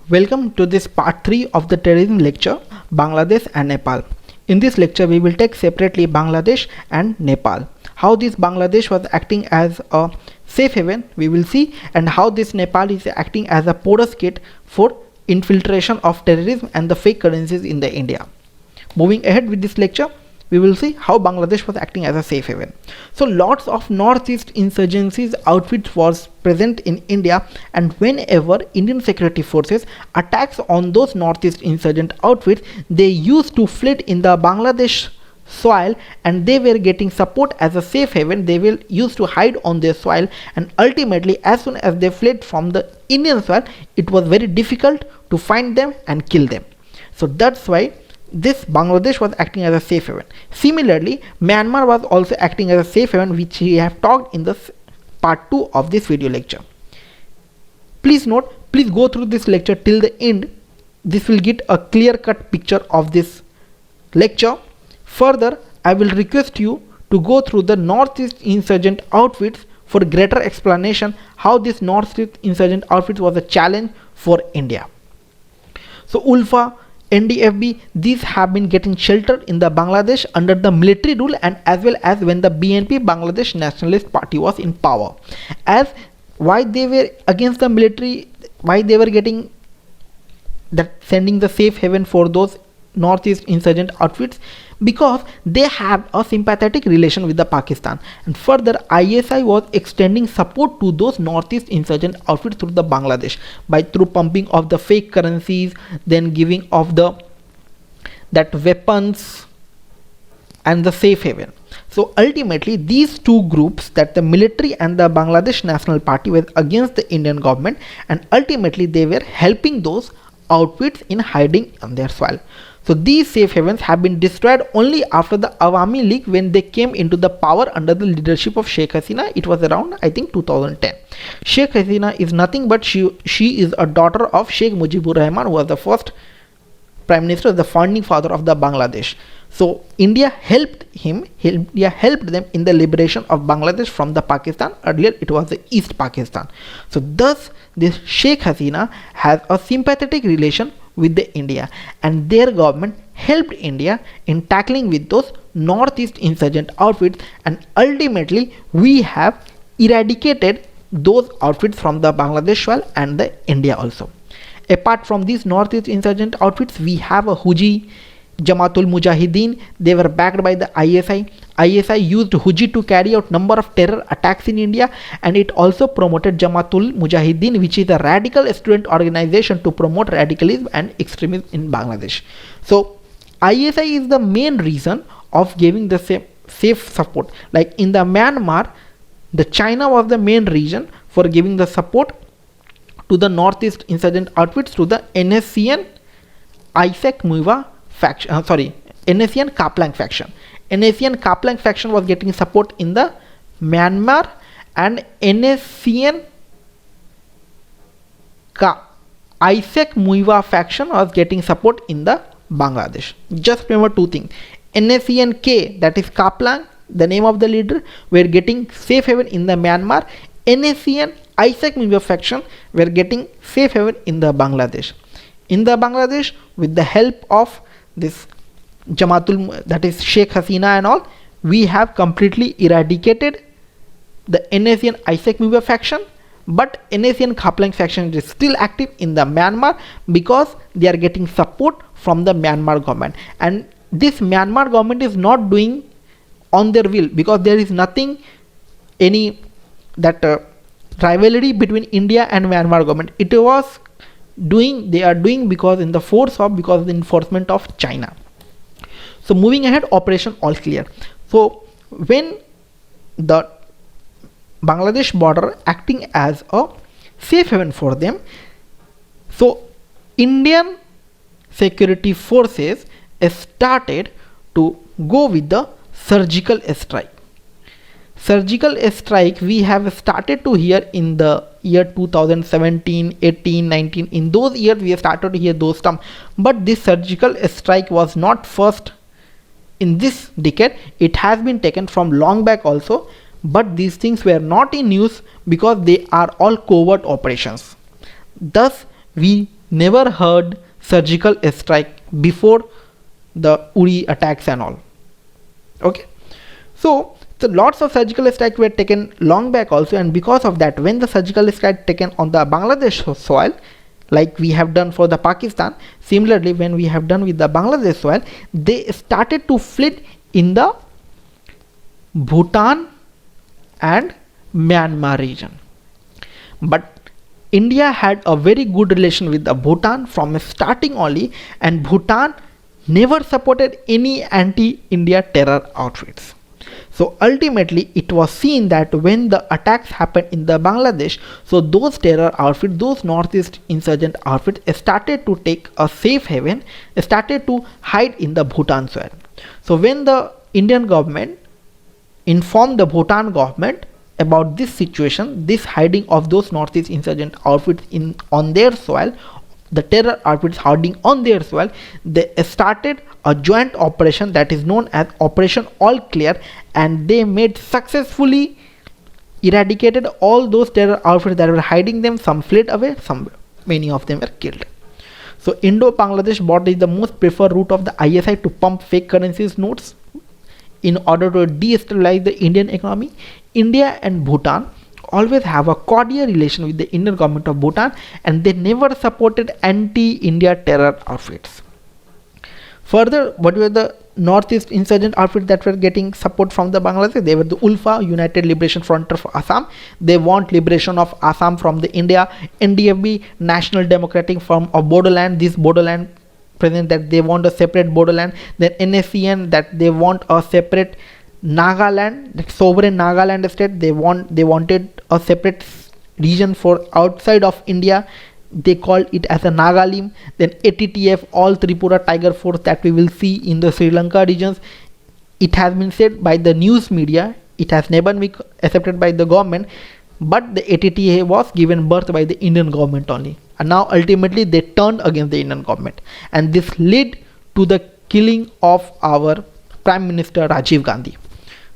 Welcome to this part 3 of the terrorism lecture, Bangladesh and Nepal. In this lecture, we will take separately Bangladesh and Nepal. How this Bangladesh was acting as a safe haven, we will see, and how this Nepal is acting as a porous kit for infiltration of terrorism and the fake currencies in the India. Moving ahead with this lecture, we will see how Bangladesh was acting as a safe haven. So lots of northeast insurgencies outfits was present in India, and whenever Indian security forces attacks on those northeast insurgent outfits, they used to flee in the Bangladesh soil, and they were getting support as a safe haven. They will used to hide on their soil, and ultimately as soon as they fled from the Indian soil, it was very difficult to find them and kill them. So that's why this Bangladesh was acting as a safe haven. Similarly, Myanmar was also acting as a safe haven, which we have talked in the part 2 of this video lecture. Please note, please go through this lecture till the end. This will get a clear-cut picture of this lecture. Further, I will request you to go through the northeast insurgent outfits for greater explanation how this northeast insurgent outfits was a challenge for India. So ULFA, NDFB, these have been getting shelter in the Bangladesh under the military rule, and as well as when the BNP Bangladesh Nationalist Party was in power. As why they were against the military, why they were getting that sending the safe haven for those northeast insurgent outfits, because they have a sympathetic relation with the Pakistan, and further ISI was extending support to those northeast insurgent outfits through the Bangladesh by through pumping of the fake currencies, then giving of the that weapons and the safe haven. So ultimately these two groups, that the military and the Bangladesh National Party, were against the Indian government, and ultimately they were helping those outfits in hiding on their soil. So these safe havens have been destroyed only after the Awami League, when they came into the power under the leadership of Sheikh Hasina. It was around, I think, 2010. Sheikh Hasina is nothing but she is a daughter of Sheikh Mujibur Rahman, who was the first prime minister, the founding father of the Bangladesh. So India helped them in the liberation of Bangladesh from the Pakistan. Earlier it was the East Pakistan. So thus this Sheikh Hasina has a sympathetic relation with the India, and their government helped India in tackling with those northeast insurgent outfits, and ultimately we have eradicated those outfits from the Bangladesh soil and the India also. Apart from these northeast insurgent outfits, we have a Huji, Jamaatul Mujahideen. They were backed by the ISI. ISI used Huji to carry out number of terror attacks in India, and it also promoted Jamaatul Mujahideen, which is a radical student organization to promote radicalism and extremism in Bangladesh. So ISI is the main reason of giving the safe support. Like in the Myanmar, the China was the main reason for giving the support to the northeast insurgent outfits through the NSCN Isaac Muiwa faction, NSCN Kaplang faction. NSCN Kaplang faction was getting support in the Myanmar, and NSCN Isaac Muiwa faction was getting support in the Bangladesh. Just remember two things. NSCN K, that is Kaplang, the name of the leader, were getting safe haven in the Myanmar. NSCN Isaac Muiwa faction were getting safe haven in the Bangladesh. In the Bangladesh, with the help of this Jamaatul, that is Sheikh Hasina and all, we have completely eradicated the NSCN Isaac Muiwa faction, but NSCN Kaplang faction is still active in the Myanmar because they are getting support from the Myanmar government, and this Myanmar government is not doing on their will, because there is nothing any that rivalry between India and Myanmar government. It was they are doing because in the force of, because of the enforcement of China. So moving ahead, operation all clear. So when the Bangladesh border acting as a safe haven for them, so Indian security forces started to go with the surgical strike. Surgical strike we have started to hear in the year 2017, 18, 19. In those years we have started to hear those terms, but this surgical strike was not first in this decade. It has been taken from long back also, but these things were not in news because they are all covert operations. Thus we never heard surgical strike before the Uri attacks and all. Okay, so lots of surgical strikes were taken long back also, and because of that, when the surgical strike taken on the Bangladesh soil, like we have done for the Pakistan, similarly when we have done with the Bangladesh soil, they started to flee in the Bhutan and Myanmar region. But India had a very good relation with the Bhutan from starting only, and Bhutan never supported any anti-India terror outfits. So ultimately it was seen that when the attacks happened in the Bangladesh, so those terror outfits, those northeast insurgent outfits started to take a safe haven, started to hide in the Bhutan soil. So when the Indian government informed the Bhutan government about this situation, this hiding of those northeast insurgent outfits on their soil, the terror outfits hiding on their soil, they started a joint operation that is known as Operation All Clear, and they made successfully eradicated all those terror outfits that were hiding them. Some fled away, many of them were killed. So Indo-Bangladesh border is the most preferred route of the ISI to pump fake currencies notes in order to destabilize the Indian economy. India and Bhutan always have a cordial relation with the Indian government of Bhutan, and they never supported anti-India terror outfits. Further, what were the northeast insurgent outfits that were getting support from the Bangladesh? They were the ULFA, United Liberation Front of Assam. They want liberation of Assam from the India. NDFB, National Democratic Front of Bodoland. This Bodoland present that they want a separate Bodoland. Then NSCN, that they want a separate Nagaland, that sovereign Nagaland state. They wanted a separate region for outside of India. They called it as a Nagalim. Then ATTF, All Tripura Tiger Force, that we will see in the Sri Lanka regions. It has been said by the news media, it has never been accepted by the government, but the ATTF was given birth by the Indian government only, and now ultimately they turned against the Indian government, and this led to the killing of our Prime Minister Rajiv Gandhi.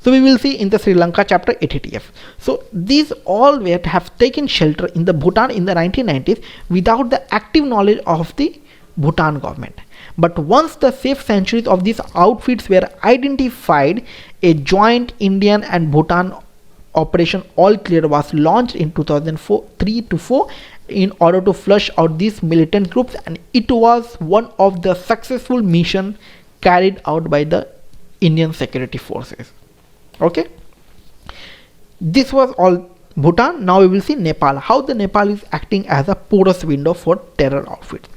So we will see in the Sri Lanka chapter ATTF. So these all were to have taken shelter in the Bhutan in the 1990s without the active knowledge of the Bhutan government. But once the safe sanctuaries of these outfits were identified, a joint Indian and Bhutan Operation All Clear was launched in 2003 to 4 in order to flush out these militant groups, and it was one of the successful mission carried out by the Indian security forces. Okay, this was all Bhutan. Now we will see Nepal, how the Nepal is acting as a porous window for terror outfits.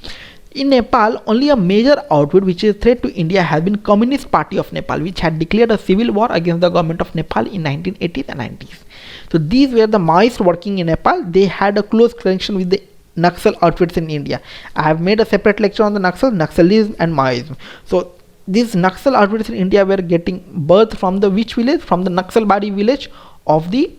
In Nepal, only a major outfit which is a threat to India has been Communist Party of Nepal, which had declared a civil war against the government of Nepal in 1980s and 90s. So these were the Maoists working in Nepal. They had a close connection with the Naxal outfits in India. I have made a separate lecture on the Naxalism and Maoism. So these Naxal outfits in India were getting birth from the which village? From the Naxalbari village of the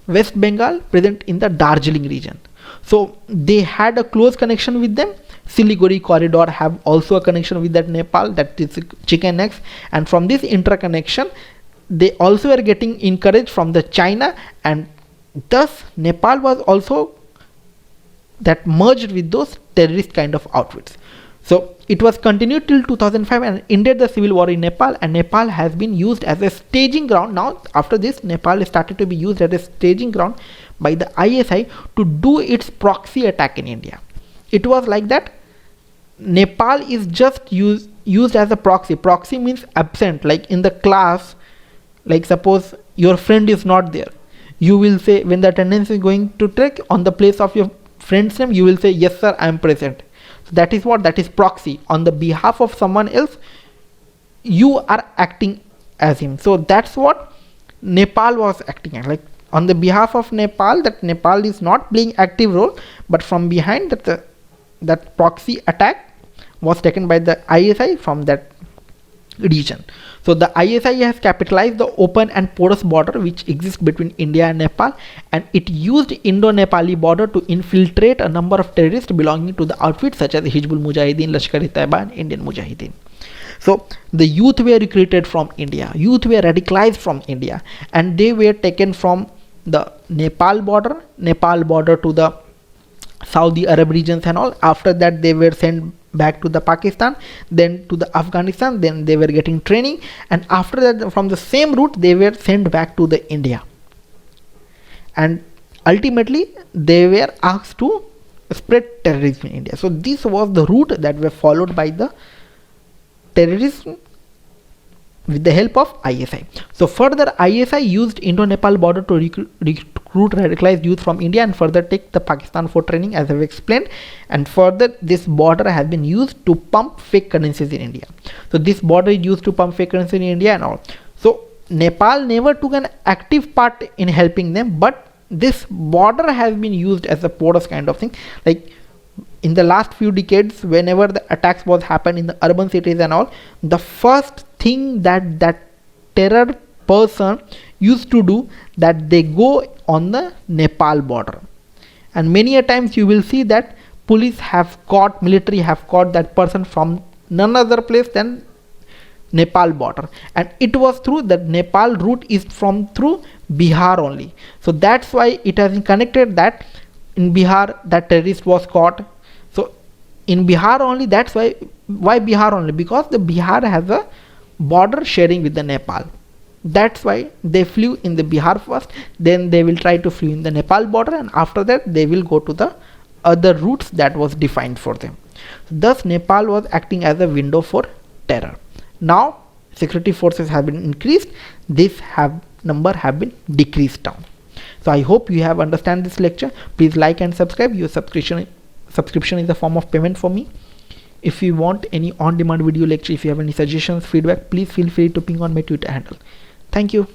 West Bengal, present in the Darjeeling region. So they had a close connection with them. Siliguri corridor have also a connection with that Nepal, that is Chicken Necks, and from this interconnection they also are getting encouraged from the China, and thus Nepal was also that merged with those terrorist kind of outfits. So it was continued till 2005 and ended the civil war in Nepal, and Nepal has been used as a staging ground. Now after this, Nepal started to be used as a staging ground by the ISI to do its proxy attack in India. It was like that. Nepal is just used as a proxy. Proxy means absent, like in the class, like suppose your friend is not there, you will say, when the attendance is going to take on the place of your friend's name, you will say, yes sir, I am present. So that is what? That is proxy. On the behalf of someone else, you are acting as him. So that's what Nepal was acting as, like on the behalf of Nepal, that Nepal is not playing active role, but from behind that proxy attack was taken by the ISI from that region. So the ISI has capitalized the open and porous border which exists between India and Nepal, and it used Indo-Nepali border to infiltrate a number of terrorists belonging to the outfits such as Hizbul Mujahideen, Lashkar-e-Taiba and Indian Mujahideen. So the youth were recruited from India, youth were radicalized from India, and they were taken from the Nepal border to the Saudi Arab regions and all. After that they were sent back to the Pakistan, then to the Afghanistan, then they were getting training, and after that from the same route they were sent back to the India, and ultimately they were asked to spread terrorism in India. So this was the route that were followed by the terrorism with the help of ISI. So further, ISI used Indo-Nepal border to recruit radicalized youth from India and further take the Pakistan for training, as I've explained. And further, this border has been used to pump fake currencies in India. So this border is used to pump fake currency in India and all. So Nepal never took an active part in helping them, but this border has been used as a porous kind of thing. Like in the last few decades, whenever the attacks was happened in the urban cities and all, the first thing that terror person used to do, that they go on the Nepal border, and many a times you will see that police have caught, military have caught that person from none other place than Nepal border, and it was through the Nepal route is from through Bihar only. So that's why it has been connected that in Bihar that terrorist was caught. So in Bihar only, that's why Bihar only, because the Bihar has a border sharing with the Nepal. That's why they flew in the Bihar first, then they will try to flee in the Nepal border, and after that they will go to the other routes that was defined for them. Thus Nepal was acting as a window for terror. Now security forces have been increased, this number have been decreased down. So I hope you have understand this lecture. Please like and subscribe. Your subscription is a form of payment for me. If you want any on-demand video lecture, if you have any suggestions, feedback, please feel free to ping on my Twitter handle. Thank you.